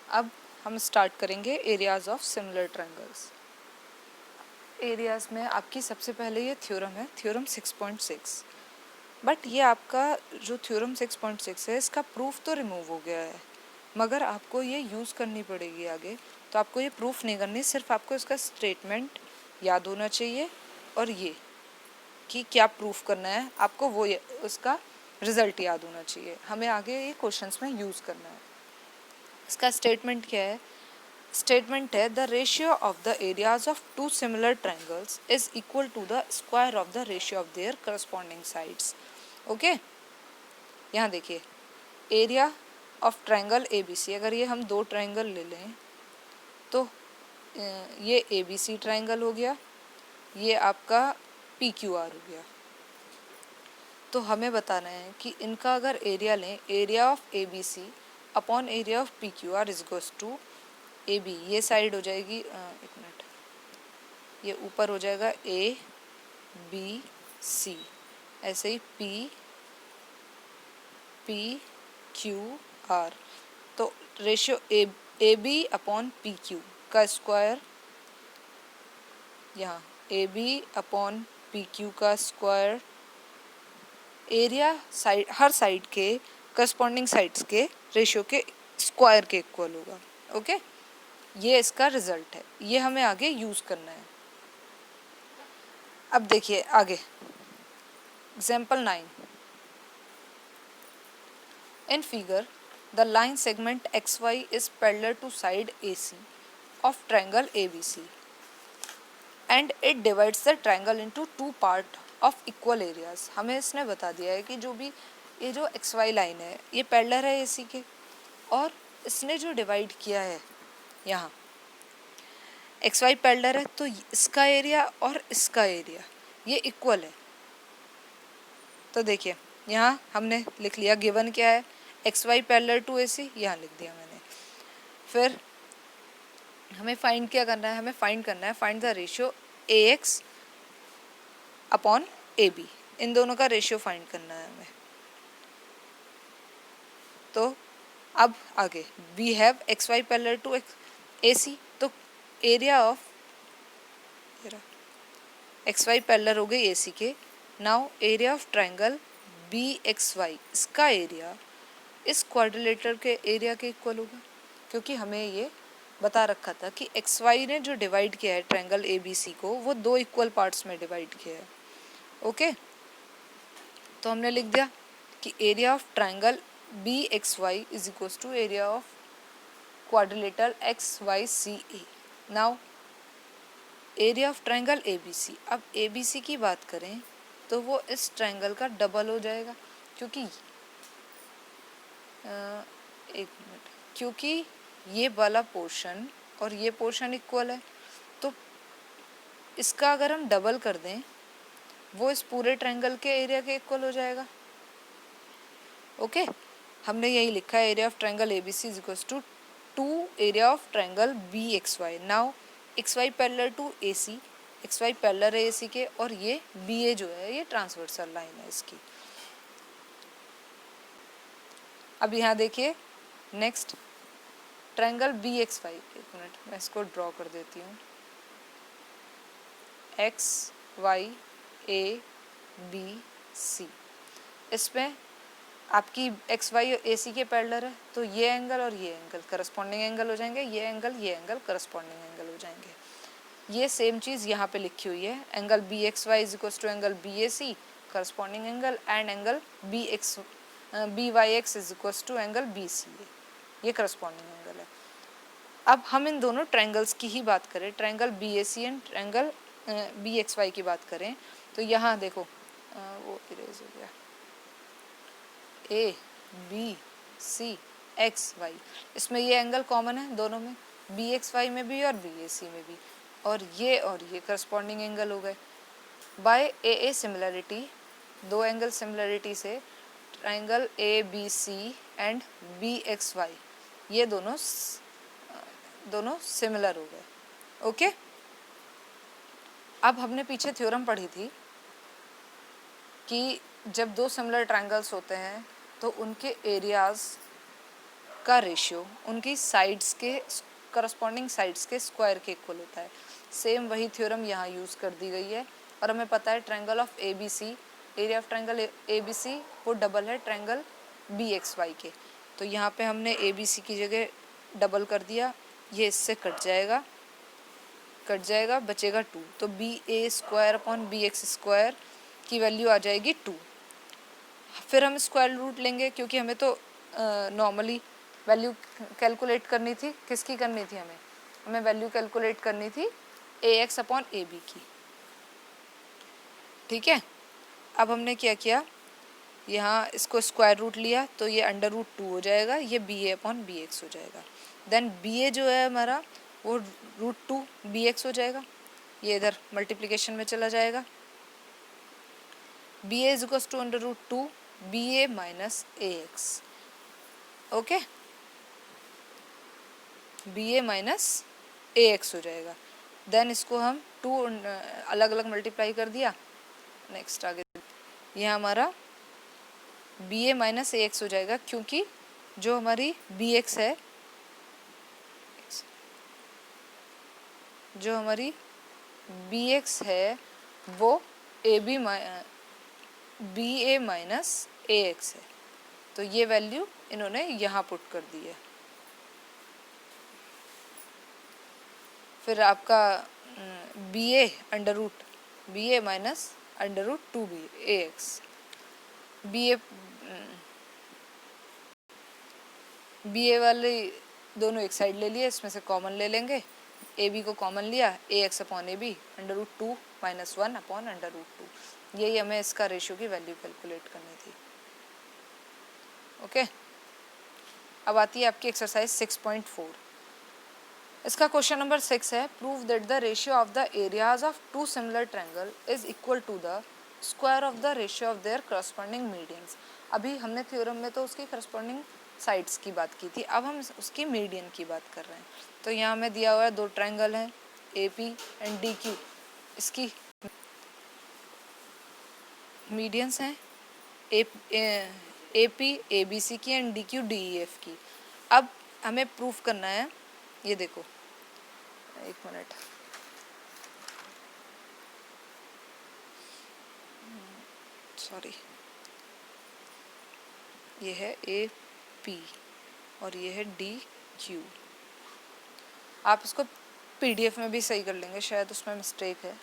अब हम स्टार्ट करेंगे areas of similar triangles. Areas में आपकी सबसे पहले ये थ्योरम है, थ्योरम 6.6। बट ये आपका जो थ्योरम 6.6 है इसका प्रूफ तो रिमूव हो गया है, मगर आपको ये यूज़ करनी पड़ेगी आगे। तो आपको ये प्रूफ नहीं करनी, सिर्फ आपको इसका स्टेटमेंट याद होना चाहिए और ये कि क्या प्रूफ करना है आपको, वो उसका रिजल्ट याद होना चाहिए। हमें आगे ये क्वेश्चंस में यूज़ करना है। इसका स्टेटमेंट क्या है? स्टेटमेंट है the ratio of the areas of two similar triangles is equal to the square of the ratio of their corresponding sides. Okay, यहाँ देखिए area of triangle A B C, अगर ये हम दो ट्रायंगल ले लें तो ये ए बी सी ट्रायंगल हो गया, ये आपका पी क्यू आर हो गया। तो हमें बताना है कि इनका अगर एरिया लें, area of A B C upon area of P Q R is goes to A B, ये साइड हो जाएगी, एक मिनट, ये ऊपर हो जाएगा ए बी सी, ऐसे ही पी पी क्यू आर। तो ratio A B upon P Q का स्क्वायर, यहाँ A B upon P Q का स्क्वायर, एरिया साइड हर साइड के करस्पॉन्डिंग साइड्स के रेशियो के स्क्वायर के इक्वल होगा। ओके, ये इसका रिजल्ट है, ये हमें आगे यूज़ करना है। अब देखिए आगे example 9। In figure the line segment X Y is parallel to side A C of triangle A B C and it divides the triangle into two part of equal areas. हमें इसने बता दिया है कि जो भी ये जो एक्स वाई लाइन है ये पैरेलल है ए सी के, और इसने जो डिवाइड किया है यहाँ एक्स वाई पैरेलल है, तो इसका एरिया और इसका एरिया ये इक्वल है। तो देखिए यहाँ हमने लिख लिया, गिवन क्या है, x Y parallel to A सी, यहाँ लिख दिया मैंने। फिर हमें फाइंड क्या करना है, हमें फाइंड करना है find the ratio A X upon A B, इन दोनों का रेशियो फाइंड करना है हमें। तो अब आगे we have X Y parallel to A C, तो area of X Y parallel हो गई ए सी के। Now area of triangle B X Y, इसका एरिया इस क्वाड्रिलेटर के एरिया के इक्वल होगा, क्योंकि हमें ये बता रखा था कि एक्स वाई ने जो डिवाइड किया है ट्रायंगल ए बी सी को, वो दो इक्वल पार्ट्स में डिवाइड किया है। ओके, तो हमने लिख दिया कि area of triangle B X Y is equal to area of quadrilateral X Y C A. Now area of triangle A B C, अब ए बी सी की बात करें तो वो इस ट्रायंगल का डबल हो जाएगा, क्योंकि एक मिनट, क्योंकि ये वाला पोर्शन और ये पोर्शन इक्वल है, तो इसका अगर हम डबल कर दें वो इस पूरे ट्रायंगल के एरिया के इक्वल हो जाएगा। ओके, हमने यही लिखा है area of triangle A B C is equal to two area of triangle B X Y. Now X Y parallel to A C, X Y parallel है ए सी के, और ये बी ए जो है ये ट्रांसवर्सल लाइन है इसकी। अब यहाँ देखिए next triangle B X Y, एक मिनट मैं इसको ड्रॉ कर देती हूँ, X Y A B C, इसमें आपकी एक्स वाई ए सी के पैरेलल है, तो ये एंगल और ये एंगल करस्पॉन्डिंग एंगल हो जाएंगे, ये एंगल करस्पॉन्डिंग एंगल हो जाएंगे। ये सेम चीज़ यहाँ पे लिखी हुई है, angle B X Y is equal to angle B A C corresponding angle, and angle B Y X is equal to angle B C A, ये करस्पॉन्डिंग एंगल है। अब हम इन दोनों ट्रायंगल्स की ही बात करें, triangle B A C and triangle B X Y की बात करें, तो यहाँ देखो वो इरेज हो गया, A B C X Y, इसमें ये एंगल कॉमन है दोनों में, बी एक्स वाई में भी और बी ए सी में भी, और ये करस्पॉन्डिंग एंगल हो गए। बाय ए सिमिलरिटी, दो एंगल सिमिलरिटी से triangle A B C and B X Y, ये दोनों सिमिलर हो गए। ओके, अब हमने पीछे थ्योरम पढ़ी थी कि जब दो सिमिलर ट्रायंगल्स होते हैं तो उनके एरियाज का रेशियो उनकी साइड्स के करस्पॉन्डिंग साइड्स के स्क्वायर के इक्वल होता है। सेम वही थ्योरम यहाँ यूज़ कर दी गई है। और हमें पता है triangle of A B C, area of triangle A B C वो डबल है ट्रायंगल बी एक्स वाई के। तो यहाँ पे हमने ए बी सी की जगह डबल कर दिया, ये इससे कट जाएगा, बचेगा 2। तो B A square upon B X square की वैल्यू आ जाएगी 2। फिर हम स्क्वायर रूट लेंगे क्योंकि हमें तो नॉर्मली वैल्यू कैलकुलेट करनी थी। किसकी करनी थी? हमें वैल्यू कैलकुलेट करनी थी ए एक्स अपॉन ए बी की। ठीक है, अब हमने क्या किया, यहाँ इसको स्क्वायर रूट लिया तो ये अंडर रूट 2 हो जाएगा, ये बी ए अपॉन बी एक्स हो जाएगा। देन बी ए जो है हमारा वो रूट 2 बी एक्स हो जाएगा, ये इधर मल्टीप्लिकेशन में चला जाएगा। B A is equals to under root 2 B A minus A X. Okay, B A minus A X हो जाएगा। देन इसको हम 2 अलग अलग मल्टीप्लाई कर दिया। नेक्स्ट आगे यहाँ हमारा B A minus A X हो जाएगा, क्योंकि जो हमारी बी एक्स है, जो हमारी बी एक्स है वो B A minus A x है। तो ये वैल्यू इन्होंने यहाँ पुट कर दी है। फिर आपका B A under root B A minus under root 2 B A x, B ए वाले दोनों एक साइड ले लिए, इसमें से कॉमन ले लेंगे, ए बी को कॉमन लिया, A X upon A B under root 2 minus 1 upon under root 2। यही हमें इसका रेशियो की वैल्यू कैलकुलेट करनी थी। ओके, अब आती है आपकी एक्सरसाइज 6.4। इसका क्वेश्चन नंबर 6 है, prove that the ratio of the areas of two similar triangle is equal to the square of the ratio of their corresponding medians. अभी हमने थ्योरम में तो उसकी करस्पॉन्डिंग साइड्स की बात की थी, अब हम उसकी मीडियन की बात कर रहे हैं। तो यहाँ हमें दिया हुआ है 2 ट्रायंगल हैं A P and D Q, इसकी मीडियंस हैं A P A B C की and D Q D E F की। अब हमें प्रूफ करना है, ये देखो एक मिनट, सॉरी, ये है ए पी और ये है डी क्यू। आप इसको पीडीएफ में भी सही कर लेंगे, शायद उसमें मिस्टेक है।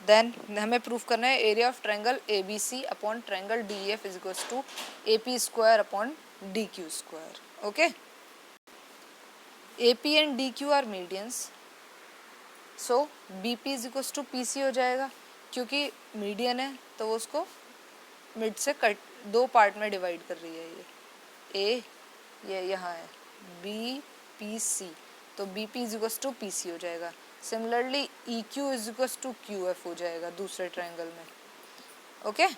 देन हमें प्रूफ करना है area of triangle A B C upon triangle D E F is equals to A P square upon D Q square. Okay, A P and D Q are medians, so B P is equals to P C हो जाएगा, क्योंकि median है तो वो उसको mid से cut 2 part में divide कर रही है। ये यहाँ है बी पी सी, तो B P is equals to P C हो जाएगा। Similarly E Q is equals to Q F हो जाएगा दूसरे ट्रायंगल में। ओके,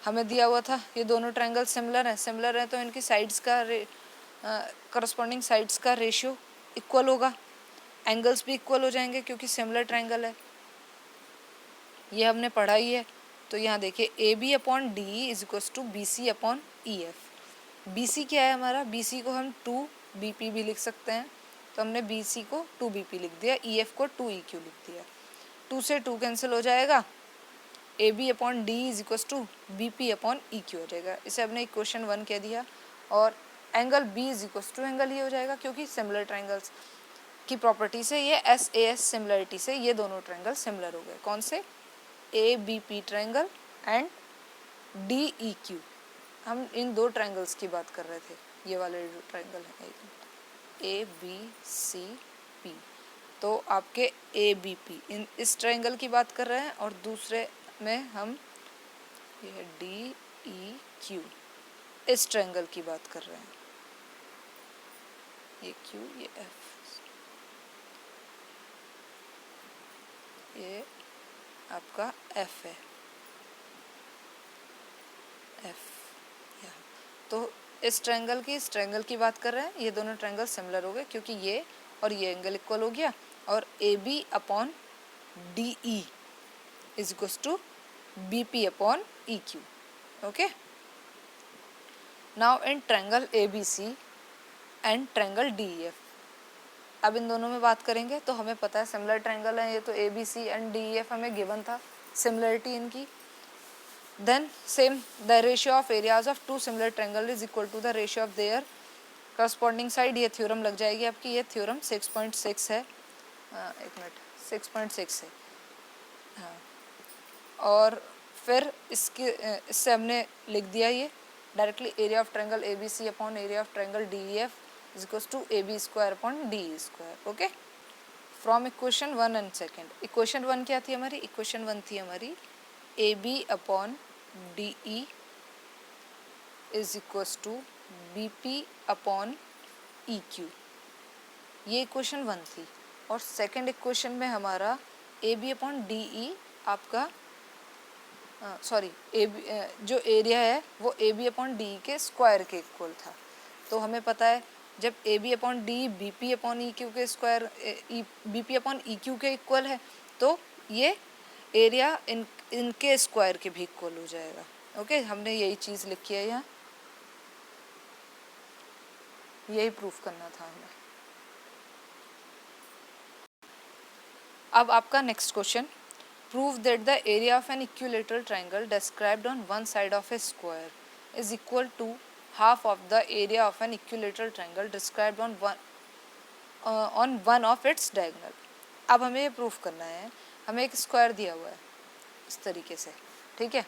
हमें दिया हुआ था ये दोनों ट्रायंगल सिमिलर हैं तो इनकी साइड्स का करस्पॉन्डिंग साइड्स का रेशियो इक्वल होगा, एंगल्स भी इक्वल हो जाएंगे क्योंकि सिमिलर ट्रायंगल है, ये हमने पढ़ा ही है। तो यहाँ देखिए A B upon D is equals to B C upon E F. B C क्या है हमारा, बी सी को हम 2 बी पी भी लिख सकते हैं, तो हमने बी सी को 2 बी पी लिख दिया, ई एफ को 2 ई क्यू लिख दिया। 2 से 2 कैंसिल हो जाएगा, A B upon D is equals to B P upon E Q हो जाएगा। इसे हमने इक्वेशन 1 कह दिया। और angle B is equals to angle ये हो जाएगा, क्योंकि सिमिलर ट्रायंगल्स की प्रॉपर्टी से ये एस ए एस सिमिलरिटी से ये दोनों ट्रायंगल सिमिलर हो गए। कौन से? A B P triangle and D E Q. हम इन 2 ट्रायंगल्स की बात कर रहे थे, ये वाले जो ट्रायंगल है ए बी सी पी, तो आपके ए बी पी इन इस ट्रायंगल की बात कर रहे हैं, और दूसरे में हम ये डी ई क्यू इस ट्रायंगल की बात कर रहे हैं, ये क्यू ये एफ, ये आपका एफ है, एफ। तो इस ट्रायंगल की बात कर रहे हैं, ये दोनों ट्रायंगल सिमिलर हो गए क्योंकि ये और ये एंगल इक्वल हो गया, और A B upon D E is equals to B P upon E Q. Okay. Now in triangle ABC and triangle DEF, अब इन दोनों में बात करेंगे तो हमें पता है सिमिलर ट्रायंगल है ये, तो ABC एंड DEF हमें गिवन था सिमिलरिटी इनकी। Then same the ratio of areas of two similar triangle is equal to the ratio of their corresponding side, ये थ्योरम लग जाएगी आपकी। ये थ्योरम 6.6 है, एक मिनट 6.6 है, हाँ। और फिर इससे हमने लिख दिया ये directly area of triangle ABC upon area of triangle DEF is equals to AB square upon DE square. Okay, from equation 1 and second. Equation 1 क्या थी हमारी? इक्वेशन 1 थी हमारी AB upon DE is equals to BP upon EQ, ये equation 1 थी। और second equation में हमारा AB अपॉन DE आपका सॉरी जो एरिया है वो AB अपॉन DE के स्क्वायर के इक्वल था। तो हमें पता है जब AB upon DE BP upon EQ के स्क्वायर BP अपॉन EQ के इक्वल है तो ये एरिया इनके स्क्वायर के भी इक्वल हो जाएगा। ओके, हमने यही चीज़ लिखी है यहाँ, यही प्रूफ करना था हमें। अब आपका next question, prove that the area of an equilateral triangle described on one side of a square is equal to half of the area of an equilateral triangle described on one of its diagonal. अब हमें ये proof करना है, हमें एक square दिया हुआ है इस तरीके से, ठीक है,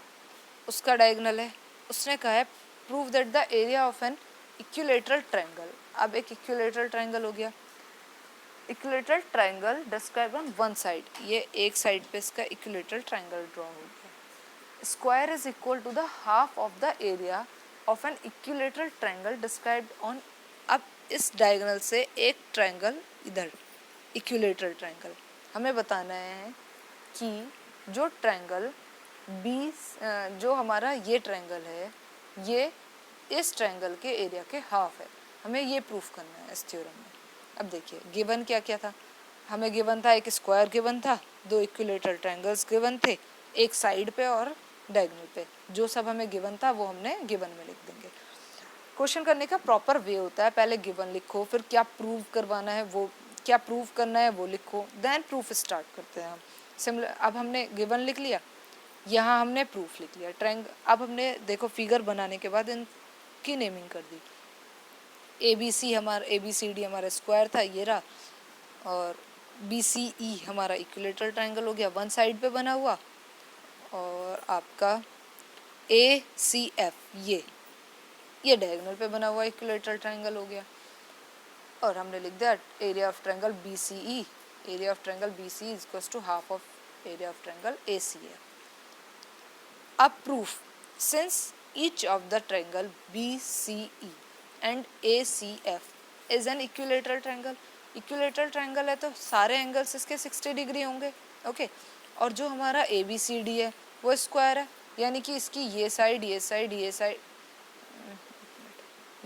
उसका डायगोनल है। उसने कहा है prove that the area of an equilateral triangle. अब एक इक्विलेटरल ट्रायंगल हो गया, equilateral triangle describe on one side, ये एक साइड पे इसका इक्विलेटरल ट्रायंगल ड्रॉ हो गया। Square is equal to the half of the area of an equilateral triangle described on. अब इस डायगोनल से एक ट्रायंगल इधर, इक्विलेटरल ट्रायंगल, हमें बताना है कि जो ट्रायंगल जो हमारा ये ट्रायंगल है ये इस ट्रायंगल के एरिया के हाफ है। हमें ये प्रूफ करना है इस थ्योरम में। अब देखिए गिवन क्या क्या था, हमें गिवन था एक स्क्वायर गिवन था, दो इक्विलेटरल ट्रायंगल्स गिवन थे, एक साइड पे और डायगोनल पे। जो सब हमें गिवन था वो हमने गिवन में लिख देंगे। क्वेश्चन करने का प्रॉपर वे होता है, पहले गिवन लिखो, फिर क्या प्रूव करवाना है वो, क्या प्रूव करना है वो लिखो, देन प्रूफ स्टार्ट करते हैं हम। सिमिलर, अब हमने गिवन लिख लिया, यहाँ हमने प्रूफ लिख लिया ट्रायंगल। अब हमने देखो फिगर बनाने के बाद इनकी नेमिंग कर दी। ABC हमारा ABCD हमारा स्क्वायर था, ये रहा, और BCE हमारा इक्विलेटरल ट्रायंगल हो गया, वन साइड पे बना हुआ। और आपका ACF ये डायगोनल पे बना हुआ इक्विलेटरल ट्रायंगल हो गया। और हमने लिख दिया area of triangle BCE, area of triangle BCE is equals to half of area of triangle ACF। अब proof, since each of the triangle BCE and ACF is an equilateral triangle. Equilateral triangle है तो सारे angles इसके 60 degree होंगे। Okay, और जो हमारा ABCD है वो स्क्वायर है, यानी कि इसकी ये साइड ये साइड ये साइड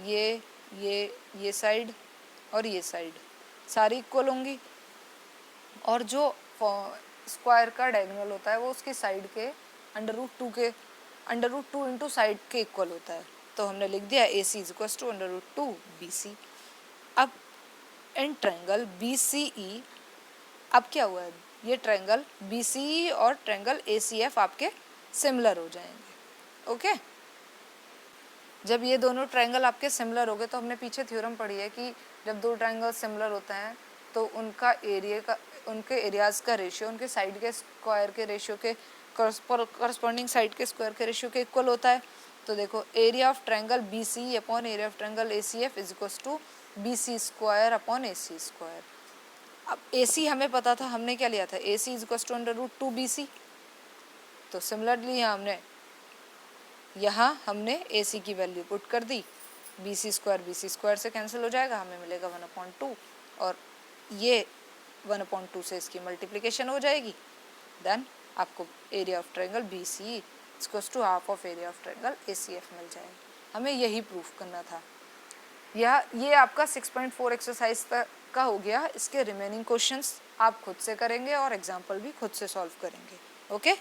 ये साइड और ये साइड सारी इक्वल होंगी। और जो स्क्वायर का डायगोनल होता है वो उसकी साइड के अंडर रूट 2 इंटू साइड के इक्वल होता है। तो हमने लिख दिया AC is equal to under root 2 BC। अब इन ट्रायंगल BCE, अब क्या हुआ है, ये ट्रायंगल BCE और ट्रायंगल ACF आपके सिमिलर हो जाएंगे। ओके, जब ये दोनों ट्रायंगल आपके सिमिलर हो गए तो हमने पीछे थ्योरम पढ़ी है कि जब दो ट्रायंगल सिमिलर होते हैं तो उनके एरियाज़ का रेशियो उनके साइड के स्क्वायर के रेशियो के करस्पॉन्डिंग साइड के स्क्वायर के रेशियो के इक्वल होता है। तो देखो area of triangle BCE upon area of triangle ACF is equal to BC square upon AC square. अब AC हमें पता था, हमने क्या लिया था, AC is equal to under root 2 BC। तो सिमिलरली यहाँ हमने AC की वैल्यू पुट कर दी, BC स्क्वायर से कैंसिल हो जाएगा, हमें मिलेगा 1/2, और ये 1/2 से इसकी मल्टीप्लिकेशन हो जाएगी। देन आपको area of triangle BCE equals to half of area of triangle ACF मिल जाएगा। हमें यही प्रूफ करना था। ये आपका 6.4 एक्सरसाइज का हो गया। इसके रिमेनिंग क्वेश्चंस आप खुद से करेंगे और एग्जाम्पल भी खुद से सॉल्व करेंगे। ओके।